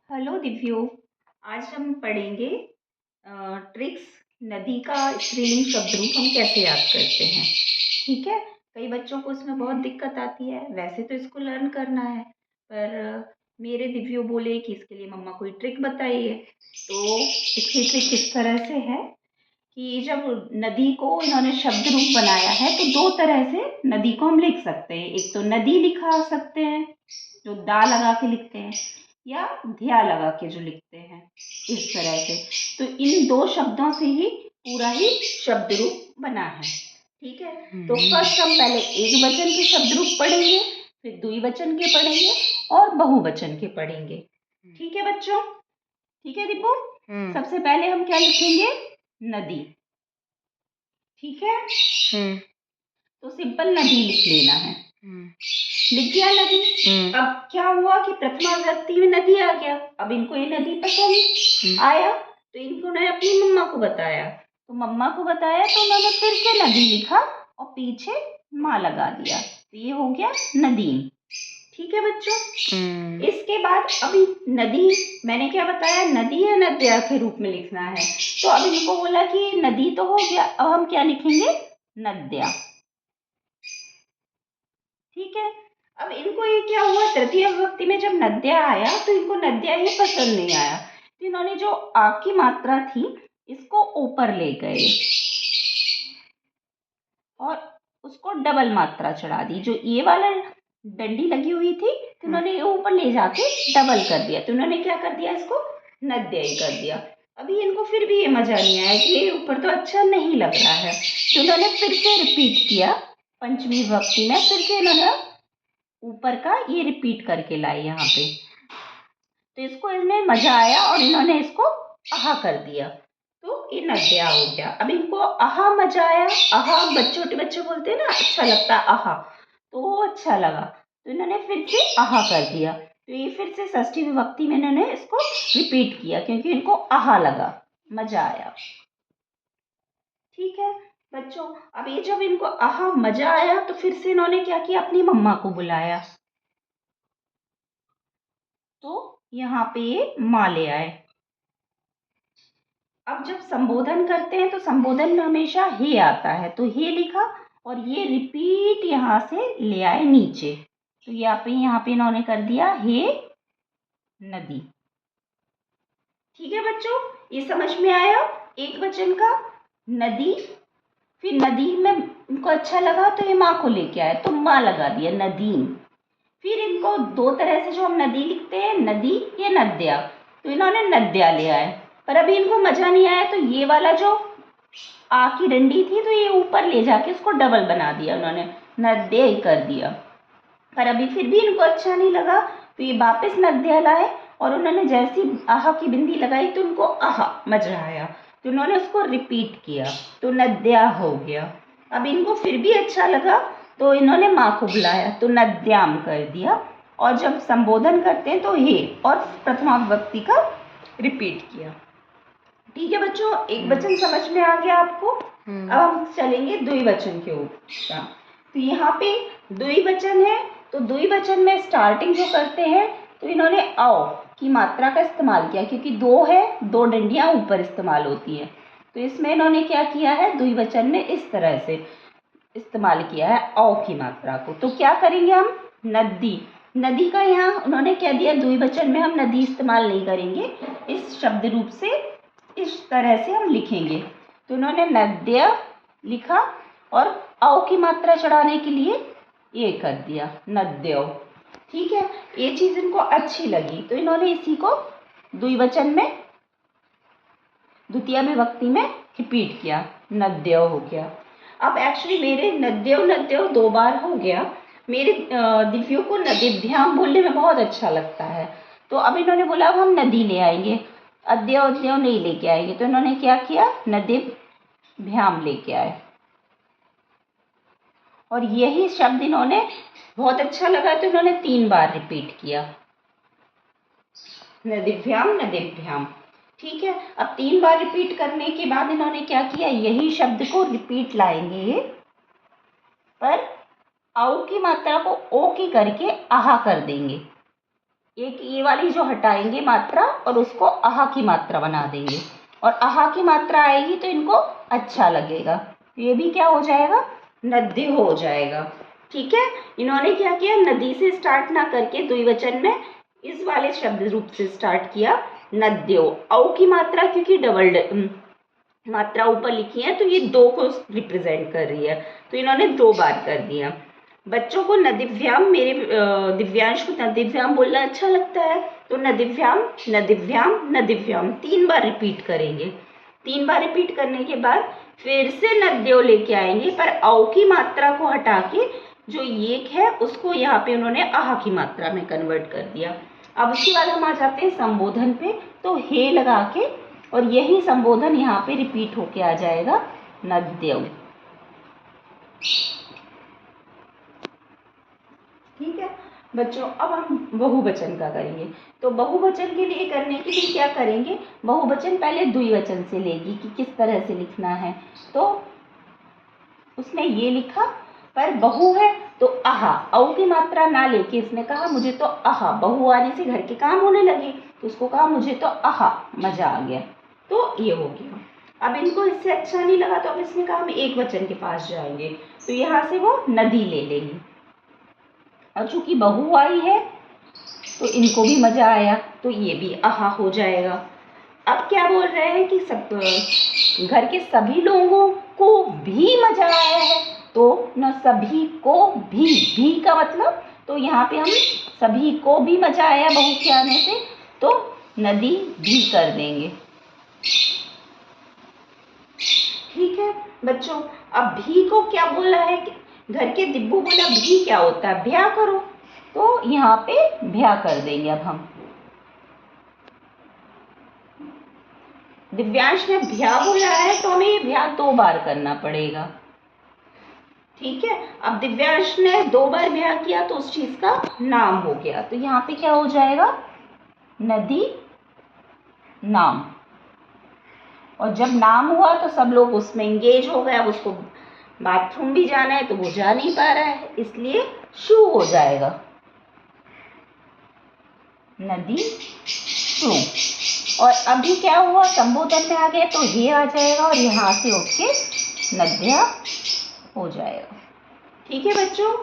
Hello दिव्यो। आज हम पढ़ेंगे ट्रिक्स। नदी का स्त्रीलिंग शब्द रूप हम कैसे याद करते हैं। ठीक है। कई बच्चों को इसमें बहुत दिक्कत आती है, वैसे तो इसको लर्न करना है, पर मेरे दिव्यो बोले कि इसके लिए मम्मा कोई ट्रिक बताइए। तो इसकी ट्रिक किस तरह से है कि जब नदी को इन्होंने शब्द रूप बनाया है तो दो तरह से नदी को हम लिख सकते हैं। एक तो नदी लिखा सकते हैं, जो दा लगा के लिखते हैं, या ध्या लगा के जो लिखते हैं, इस तरह से। तो इन दो शब्दों से ही पूरा ही शब्द रूप बना है। ठीक है। तो फर्स्ट हम पहले एक वचन के शब्द रूप पढ़ेंगे, फिर द्विवचन के पढ़ेंगे और बहुवचन के पढ़ेंगे। ठीक है बच्चों। ठीक है दीपू। सबसे पहले हम क्या लिखेंगे? नदी। ठीक है। तो सिंपल नदी लिख लेना है। लिख दिया नदी। अब क्या हुआ कि प्रथमा विभक्ति में नदी आ गया। अब इनको ये नदी पसंद आया तो इन्होंने अपनी मम्मा को बताया। तो मम्मा को बताया तो उन्होंने फिर से नदी लिखा और पीछे माँ लगा दिया, तो ये हो गया नदीम। ठीक है बच्चों। इसके बाद अभी नदी मैंने क्या बताया, नदी या नद्या के रूप में लिखना है। तो अब इनको बोला कि नदी तो हो गया, अब हम क्या लिखेंगे? नद्या। ठीक है। अब इनको ये क्या हुआ, तृतीय विभक्ति में जब नद्या आया तो इनको नद्या ही पसंद नहीं आया, तो इन्होंने जो आ की मात्रा थी इसको ऊपर ले गए और उसको डबल मात्रा चढ़ा दी। जो ये वाला डंडी लगी हुई थी तो उन्होंने ये ऊपर ले जाके डबल कर दिया, तो उन्होंने क्या कर दिया, इसको नद्या ही कर दिया। अभी इनको फिर भी ये मजा नहीं आया कि ये ऊपर तो अच्छा नहीं लग रहा है, तो उन्होंने फिर से रिपीट किया। पंचमी विभक्ति में फिर से इन्होंने ऊपर का ये रिपीट करके लाई यहाँ पे, तो इसको इनमें मजा आया और इन्होंने इसको आहा कर दिया, तो ये नद्या हो गया। अब इनको आहा मजा आया, आहा छोटे बच्चे बोलते हैं ना, अच्छा लगता है आहा, तो वो अच्छा लगा, तो इन्होंने फिर से आहा कर दिया। तो ये फिर से षष्ठी विभक्ति में इन्होंने इसको रिपीट किया क्योंकि इनको आहा लगा, मजा आया। ठीक है बच्चों। अब ये जब इनको आहा मजा आया तो फिर से इन्होंने क्या किया, अपनी मम्मा को बुलाया, तो यहाँ पे ये माँ ले आए। अब जब संबोधन करते हैं तो संबोधन में हमेशा हे आता है, तो हे लिखा और ये रिपीट यहाँ से ले आए नीचे, तो यहाँ पे इन्होंने कर दिया हे नदी। ठीक है बच्चों, ये समझ में आया एक वचन का नदी। फिर नदी में इनको अच्छा लगा तो ये माँ को लेके आए, तो माँ लगा दिया नदीम। फिर इनको दो तरह से जो हम नदी लिखते हैं, नदी या नद्या, तो इन्होंने नद्या ले आए, पर अभी इनको मजा नहीं आया, तो ये वाला जो आ की डंडी थी तो ये ऊपर ले जाके उसको डबल बना दिया, उन्होंने नद्या ही कर दिया। पर अभी फिर भी इनको अच्छा नहीं लगा तो ये वापस नद्या लाए और उन्होंने जैसी आहा की बिंदी लगाई तो उनको आहा मजा आया, तो उन्होंने उसको रिपीट किया, तो नद्या हो गया। अब इनको फिर भी अच्छा लगा तो इन्होंने माँ को बुलाया, तो नद्याम कर दिया, और जब संबोधन करते हैं तो हे और प्रथमा विभक्ति का रिपीट किया। ठीक है बच्चों, एक वचन समझ में आ गया आपको। अब हम चलेंगे द्विवचन के ऊपर। तो यहाँ पे द्विवचन है, तो द्विवचन में स्टार्टिंग जो करते हैं तो इन्होंने आओ की मात्रा का इस्तेमाल किया, क्योंकि दो है, दो डंडियां ऊपर इस्तेमाल होती है, तो इसमें इन्होंने क्या किया है, द्विवचन में इस तरह से इस्तेमाल किया है औ की मात्रा को। तो क्या करेंगे हम, नदी। नदी का यहाँ उन्होंने क्या दिया, द्विवचन में हम नदी इस्तेमाल नहीं करेंगे, इस शब्द रूप से इस तरह से हम लिखेंगे, तो उन्होंने नद्य लिखा और औ की मात्रा चढ़ाने के लिए ये कर दिया नद्यो। ठीक है, ये चीज इनको अच्छी लगी तो इन्होंने इसी को द्विवचन में द्वितीय विभक्ति में रिपीट किया, नद्यो हो गया। अब एक्चुअली मेरे नद्यो नद्यो दो बार हो गया, मेरे दिव्यों को नदीभ्याम बोलने में बहुत अच्छा लगता है, तो अब इन्होंने बोला अब हम नदी ले आएंगे, अद्यो अद्यो नहीं लेके आएंगे, तो इन्होंने क्या किया, नदीभ्याम लेके आए, और यही शब्द इन्होंने बहुत अच्छा लगा तो इन्होंने 3 बार रिपीट किया, नदीभ्याम नदीभ्याम। ठीक है, अब 3 बार रिपीट करने के बाद इन्होंने क्या किया, यही शब्द को रिपीट लाएंगे, पर औ की मात्रा को ओ की करके आहा कर देंगे, एक ये वाली जो हटाएंगे मात्रा और उसको आहा की मात्रा बना देंगे, और आहा की मात्रा आएगी तो इनको अच्छा लगेगा। ये भी क्या हो जाएगा, नद्य हो जाएगा। ठीक है, इन्होंने क्या किया, नदी से स्टार्ट ना करके द्विवचन में इस वाले शब्द रूप से स्टार्ट किया, नद्यो। औ की मात्रा क्योंकि डबल मात्रा ऊपर लिखी है तो ये दो को रिप्रेजेंट कर रही है, तो इन्होंने 2 बार कर दिया। बच्चों को नदिव्याम, मेरे दिव्यांश को नदिव्याम बोलना अच्छा लगता है, तो नदिव्याम नदिव्याम नदिव्याम 3 बार रिपीट करेंगे। 3 बार रिपीट करने के बाद फिर से नद्यो लेके आएंगे, पर औ की मात्रा को हटा के जो एक है उसको यहाँ पे उन्होंने आहा की मात्रा में कन्वर्ट कर दिया। अब उसके बाद हम आ जाते हैं संबोधन पे, तो हे लगा के, और यही संबोधन यहाँ पे रिपीट होके आ जाएगा, नद्यौ। ठीक है बच्चों, अब हम बहुवचन का करेंगे। तो बहुवचन के लिए करने के लिए क्या करेंगे, बहुवचन पहले द्विवचन से लेगी कि किस तरह से लिखना है। तो उसने ये लिखा, पर बहु है तो आहा, औ की मात्रा ना लेके इसने कहा मुझे तो आहा, बहु आने से घर के काम होने लगे, तो उसको कहा मुझे तो आहा, मजा आ गया, तो ये हो गया। अब इनको इससे अच्छा नहीं लगा तो अब इसने कहा हम एक वचन के पास जाएंगे, तो यहाँ से वो नदी ले लेंगे, और चूंकि बहू आई है तो इनको भी मजा आया, तो ये भी आहा हो जाएगा। अब क्या बोल रहे हैं कि सब घर के सभी लोगों को भी मजा आया है, तो न सभी को भी का मतलब, तो यहाँ पे हम सभी को भी मजा आया बहू के आने से, तो नदी भी कर देंगे। ठीक है बच्चों, अब भी को क्या बोला है, घर के दिब्बू बोला भी क्या होता है, ब्याह करो, तो यहाँ पे ब्याह कर देंगे। अब हम दिव्यांश ने ब्याह बोला है तो हमें ये ब्याह 2 बार करना पड़ेगा। ठीक है, अब दिव्यांश ने 2 बार ब्याह किया तो उस चीज का नाम हो गया, तो यहाँ पे क्या हो जाएगा, नदी नाम। और जब नाम हुआ तो सब लोग उसमें एंगेज हो गए, अब उसको बाथरूम भी जाना है तो वो जा नहीं पा रहा है, इसलिए शू हो जाएगा, नदी शू। और अभी क्या हुआ, संबोधन में आ गए तो ये आ जाएगा और यहाँ से उठ के नद्या हो जाएगा। ठीक है बच्चों।